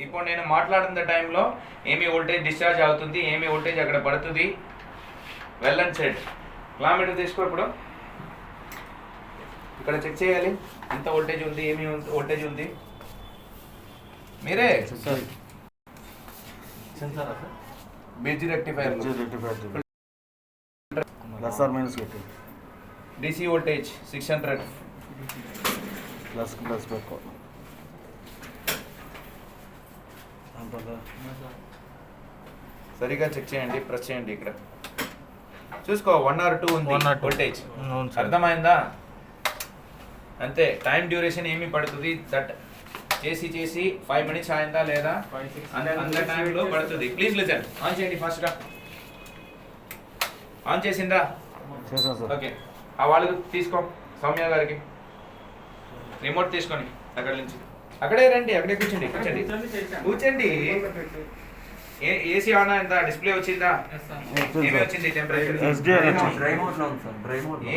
ఇప్పుడు నేను మాట్లాడుతున్న టైంలో ఏమి వోల్టేజ్ డిశ్చార్జ్ అవుతుంది, ఏమి వోల్టేజ్ అక్కడ పడుతుంది, వెల్ అండ్ సెట్. కిలోమీటర్ తీసుకో. ఇప్పుడు ఇక్కడ చెక్ చేయాలి ఎంత వోల్టేజ్ ఉంది, ఏమి వోల్టేజ్ ఉంది. మీరే bridge rectifier plus or minus పెట్టి DC వోల్టేజ్ 600 ప్లస్ ప్లస్ పెట్టుకో. సరిగా చెక్ చేయండి, ప్రెస్ చేయండి. ఇక్కడ చూసుకో 1 or 2 ఉంది వోల్టేజ్. అర్థమైందా? అంతే. టైం డ్యూరేషన్ ఏమి పడుతుంది, దట్ చేసి 5 minutes అయిందా లేదా అంత టైంలో పడుతుంది. Please listen. ఆన్ చేయండి ఫాస్ట్గా. ఆన్ చేసిందా? ఓకే. ఆ వాళ్ళకి తీసుకో, సౌమ్య గారికి రిమోట్ తీసుకొని అక్కడ నుంచి. అక్కడే రండి, అక్కడే కూర్చోండి. కూర్చోండి. ఏసీ ఆన్ అయిందా? డిస్ప్లే వచ్చిందా? ఏమి వచ్చింది? టెంపరేచర్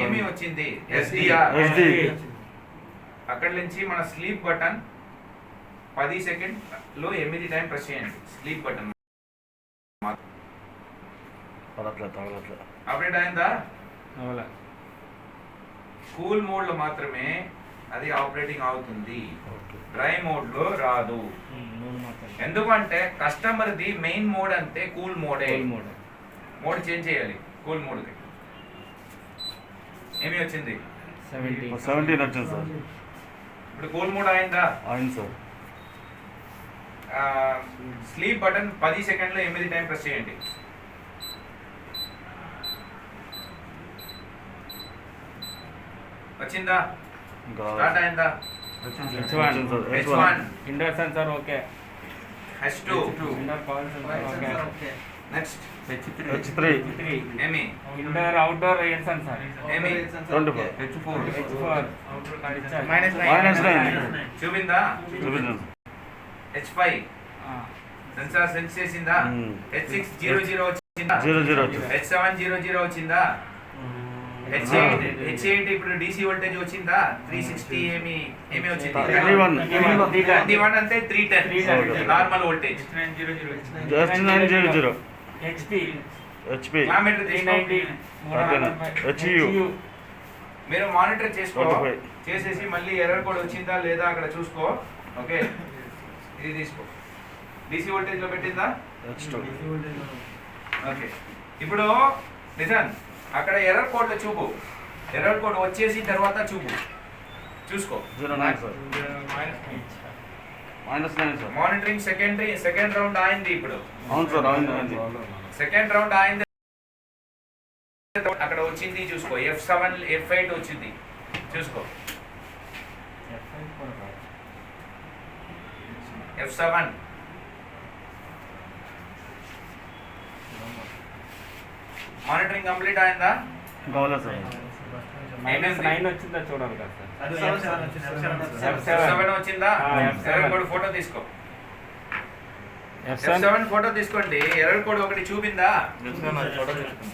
ఏమి వచ్చింది? SDR. అక్కడి నుంచి మన స్లీప్ బటన్ 10 సెకండ్లో 8 టైం ప్రెస్ చేయండి. స్లీప్ బటన్ అప్డేట్ అయిందా? కూల్ మోడ్లో మాత్రమే అది ఆపరేటింగ్ అవుతుంది, డ్రై మోడ్లో రాదు. ఎందుకంటే కస్టమర్ది మెయిన్ మోడ్ అంతే కూల్ మోడే. మోడ్ చేంజ్ చేయాలి కూల్ మోడ్కి. ఏమి వచ్చింది? 17 వచ్చింది సార్. ఇప్పుడు కూల్ మోడ్ అయిందా? అయింది సార్. స్లీప్ బటన్ 10 సెకండ్లో 8 టైం ప్రెస్ చేయండి. వచ్చిందా? స్టార్ట్ అయిందా? H1 indoor sensor okay. H2 indoor power sensor okay. Next H3 ఏమి? ఇండోర్ అవుట్డోర్ ఎయిర్ సెన్సార్ ఏమి? 24 H4 -9 చూపిందా? చూపించండి. H5 సెన్సార్ సెన్స్ చేసిందా? H6 00 వచ్చిందా? 00 వచ్చింది. H7 00 వచ్చిందా? H8 ఇప్పుడు DC వోల్టేజ్ వచ్చిందా? 360 ఏమి వచ్చింది? 31 అంటే 310 normal voltage. H900 HP kilometre తీసుకోండి. HU మీరు మానిటర్ చేసుకో. చేసేసి మళ్ళీ ఎర్రర్ కోడ్ వచ్చిందా లేదా అక్కడ చూసుకో. ఓకే, ఇది తీసుకో. DC వోల్టేజ్ లో పెట్టిందా? H2 okay. ఇప్పుడు నిజాన్ అక్కడ ఎర్రర్ కోడ్ లో చూపు. ఎర్రర్ కోడ్ వచ్చేసి తర్వాత చూసుకో. 09 sir. -9 sir. Monitoring second round అయింది. ఇప్పుడు అవును సార్, అయింది. సెకండ్ రౌండ్ అయింది. అక్కడ వచ్చింది చూసుకో. F7 F8 వచ్చింది చూసుకో. F7 మానిటరింగ్ కంప్లీట్ అయిందా? కావాలా సార్. -9 వచ్చిందా చూడాలి కదా సార్. F7 వచ్చిందా? ఎర్రర్ కోడ్ ఫోటో తీసుకో. F7 ఫోటో తీసుకోండి. ఎర్రర్ కోడ్ ఒకటి చూపిందా?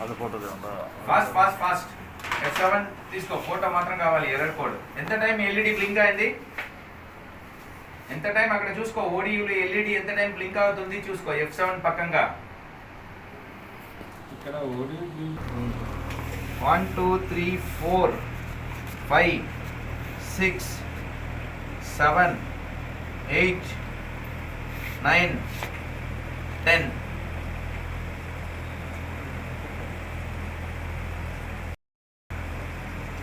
అది ఫోటో ఫాస్ట్. F7 తీసుకో. ఫోటో మాత్రం కావాలి. Error code. ఎంత టైం LED బ్లింక్ అయింది? ఎంత టైం అక్కడ చూసుకో. ODUలో LED ఎంత టైం బ్లింక్ అవుతుంది చూసుకో. F7 పక్కంగా 1 2 3 4 5 6 7 8 9 10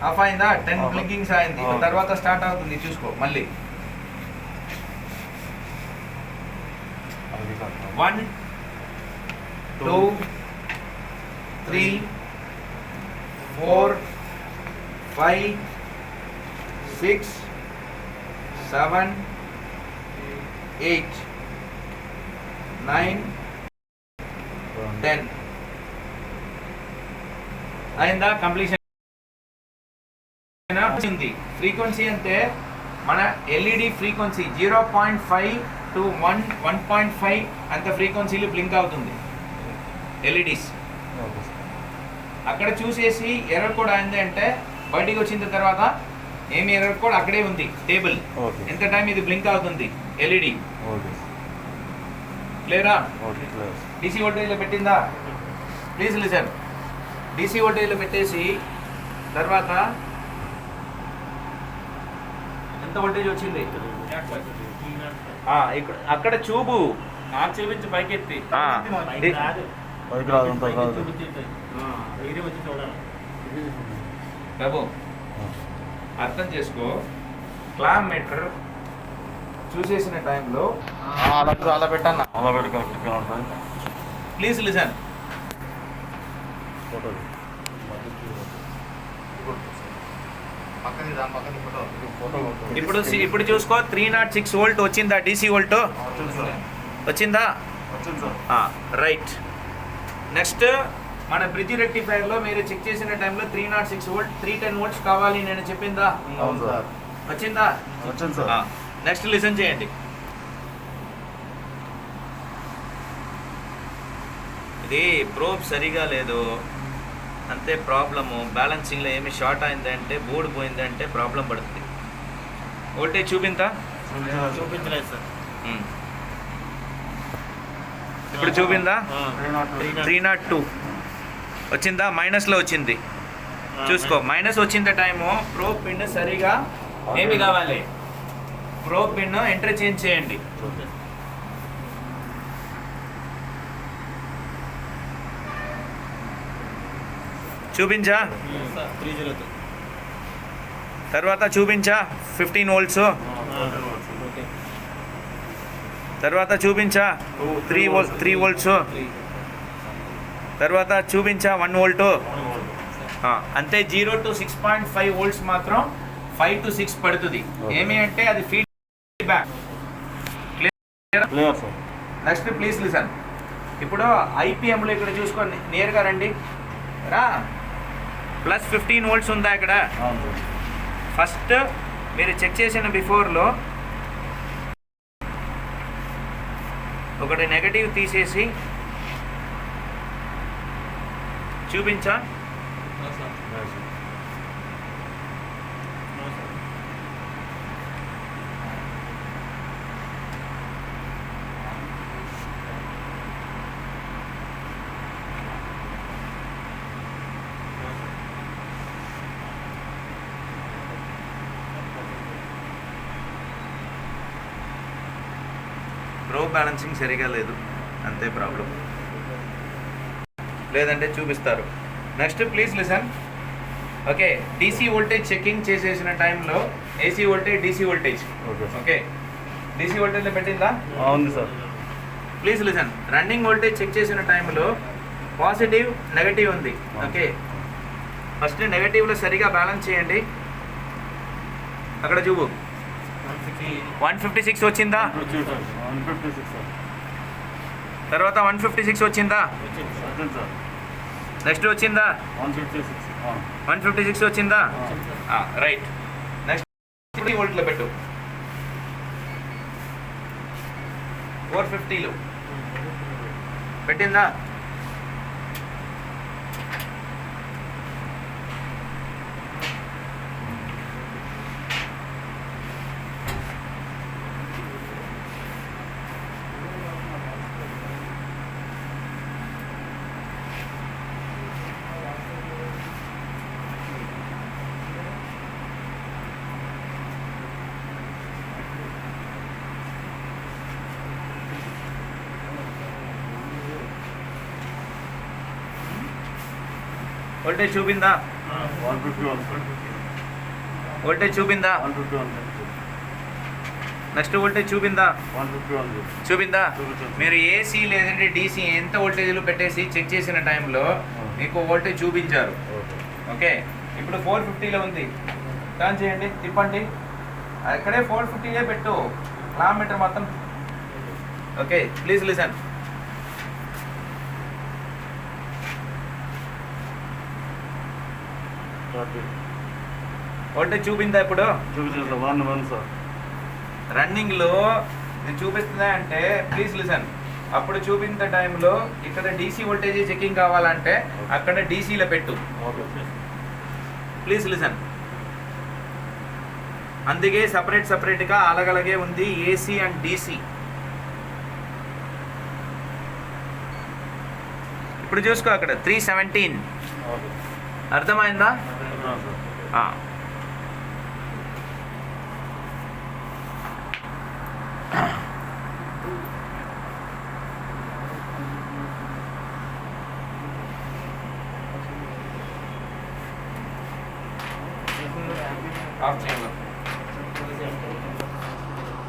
ఆఫ్ అయిందా? 10 బ్లింకింగ్స్ అయింది. తర్వాత స్టార్ట్ అవుతుంది చూసుకో. మళ్ళీ 1 2 3 4 5 6 7 8 9 10 అయిందా? కంప్లీషన్ ఉంది. ఫ్రీక్వెన్సీ అంటే మన LED ఫ్రీక్వెన్సీ 0.5 to 1.5 అంత ఫ్రీక్వెన్సీలు బ్లింక్ అవుతుంది LEDs. అక్కడ చూసేసి ఎర్రర్ కోడ్ అయింది అంటే బయటికి వచ్చిన తర్వాత ఏమి ఎర్రర్ కోడ్ అక్కడే ఉంది టేబుల్. ఎంత టైం ఇది బ్లింక్ అవుతుంది LED. క్లియరా? Okay clear. డీసీ వోల్టేజ్లో పెట్టిందా? Please listen. డీసీ వోల్టేజ్లో పెట్టేసి తర్వాత ఎంత వోల్టేజ్ వచ్చింది? ఇక్కడ అక్కడ చూపు నాకు చూపించి పైకి ఎత్తి పైకి రాదు అంత రాదు. బాబు అర్థం చేసుకో. క్లామ్ మీటర్ చూసేసిన టైంలో అలా పెట్టాను. అలా పెట్టి కరెక్ట్గా ఉంటుంది. Please listen. ఫోటో ఇప్పుడు చూసుకో 306 వోల్ట్ వచ్చిందా? డీసీ వోల్ట్ వచ్చింది సార్. వచ్చిందా? వచ్చింది సార్. రైట్. నెక్స్ట్ మన బ్రిడ్జ్ రెక్టిఫైర్లో మీరు చెక్ చేసిన టైంలో 306 వోల్ట్ 310 వోల్ట్స్ కావాలి నేను చెప్పిందా? అవును సార్. వచ్చిందా? వచ్చింది సార్. నెక్స్ట్ లిసన్ చేయండి. ఇది ప్రోబ్ సరిగా లేదు అంతే ప్రాబ్లము. బ్యాలెన్సింగ్లో ఏమి షార్ట్ అయిందంటే బోర్డు పోయిందంటే ప్రాబ్లం పడుతుంది. వోల్టేజ్ చూపిందా? చూపించలేదు సార్. ఇప్పుడు చూపిందా? 302 వచ్చిందా? మైనస్లో వచ్చింది. చూసుకో మైనస్ వచ్చింది టైము. ప్రోబ్ పిన్ సరిగా ఏమి కావాలి? ప్రోబ్ పిన్ ఇంటర్చేంజ్ చేయండి. చూపించా? తర్వాత చూపించా 15 వోల్ట్స్. తర్వాత చూపించా 3 వోల్ట్స్. తర్వాత చూపించా 1 వోల్ట్. అంతే. 0 to 6.5 వోల్ట్స్ మాత్రం 5 to 6 పడుతుంది. ఏమి అంటే అది feedback. Clear sir. Next please listen. ఇప్పుడు ఐపీఎంలో ఇక్కడ చూసుకోండి, నేరుగా రండి రా. ప్లస్ 15 వోల్ట్స్ ఉందా ఇక్కడ? అవును సార్. ఫస్ట్ మీరు చెక్ చేసిన బిఫోర్లో ఒకటి నెగటివ్ తీసేసి చూపించా. ప్రోబ్ బ్యాలెన్సింగ్ సరిగా లేదు అంతే ప్రాబ్లం. లేదంటే చూపిస్తారు. Next please listen. Okay, DC voltage checking చేసేసిన టైంలో AC voltage DC voltage okay. Okay DC వోల్టేజ్లో పెట్టిందా? ఉంది sir. Please listen. Running voltage check చేసిన టైంలో పాజిటివ్ నెగటివ్ ఉంది. ఓకే, ఫస్ట్ నెగటివ్లో సరిగా బ్యాలెన్స్ చేయండి. అక్కడ చూపు 156 వచ్చిందా? 156 సార్. తర్వాత 156 వచ్చిందా? వచ్చింది సార్. నెక్స్ట్ వచ్చిందా? 156. 156 వచ్చిందా? రైట్. నెక్స్ట్ 3 వోల్ట్లో పెట్టు. 450లో పెట్టిందా? వోల్టేజ్ చూపిందా? 151 సార్. వోల్టేజ్ చూపిందా? 151. నెక్స్ట్ వోల్టేజ్ చూపిందా? 151. చూపిందా? చూపించింది. మీరు ఏసీ లేదంటే డీసీ ఎంత వోల్టేజ్లు పెట్టేసి చెక్ చేసిన టైంలో మీకు వోల్టేజ్ చూపించారు. ఓకే. ఓకే, ఇప్పుడు 450లో ఉంది. టర్న్ చేయండి, తిప్పండి. అక్కడే 450 పెట్టు. కిలోమీటర్ మొత్తం. Okay, please listen. వోల్టేజ్ చూపిందా? ఇప్పుడు చూపించారు సార్. 1 సార్. రన్నింగ్లో ఇది చూపిస్తుందా అంటే ప్లీజ్ లిసన్. అప్పుడు చూపించిన టైంలో ఇక్కడ డీసీ వోల్టేజ్ చెకింగ్ కావాలంటే అక్కడ డీసీలో పెట్టు. ఓకే. Please listen. అందుకే సపరేట్గా అలాగలాగే ఉంది ఏసీ అండ్ డీసీ. ఇప్పుడు చూసుకో అక్కడ 317 ఓకే అర్థమైందా? సార్ ఆ. ఆఫ్ చేయండి.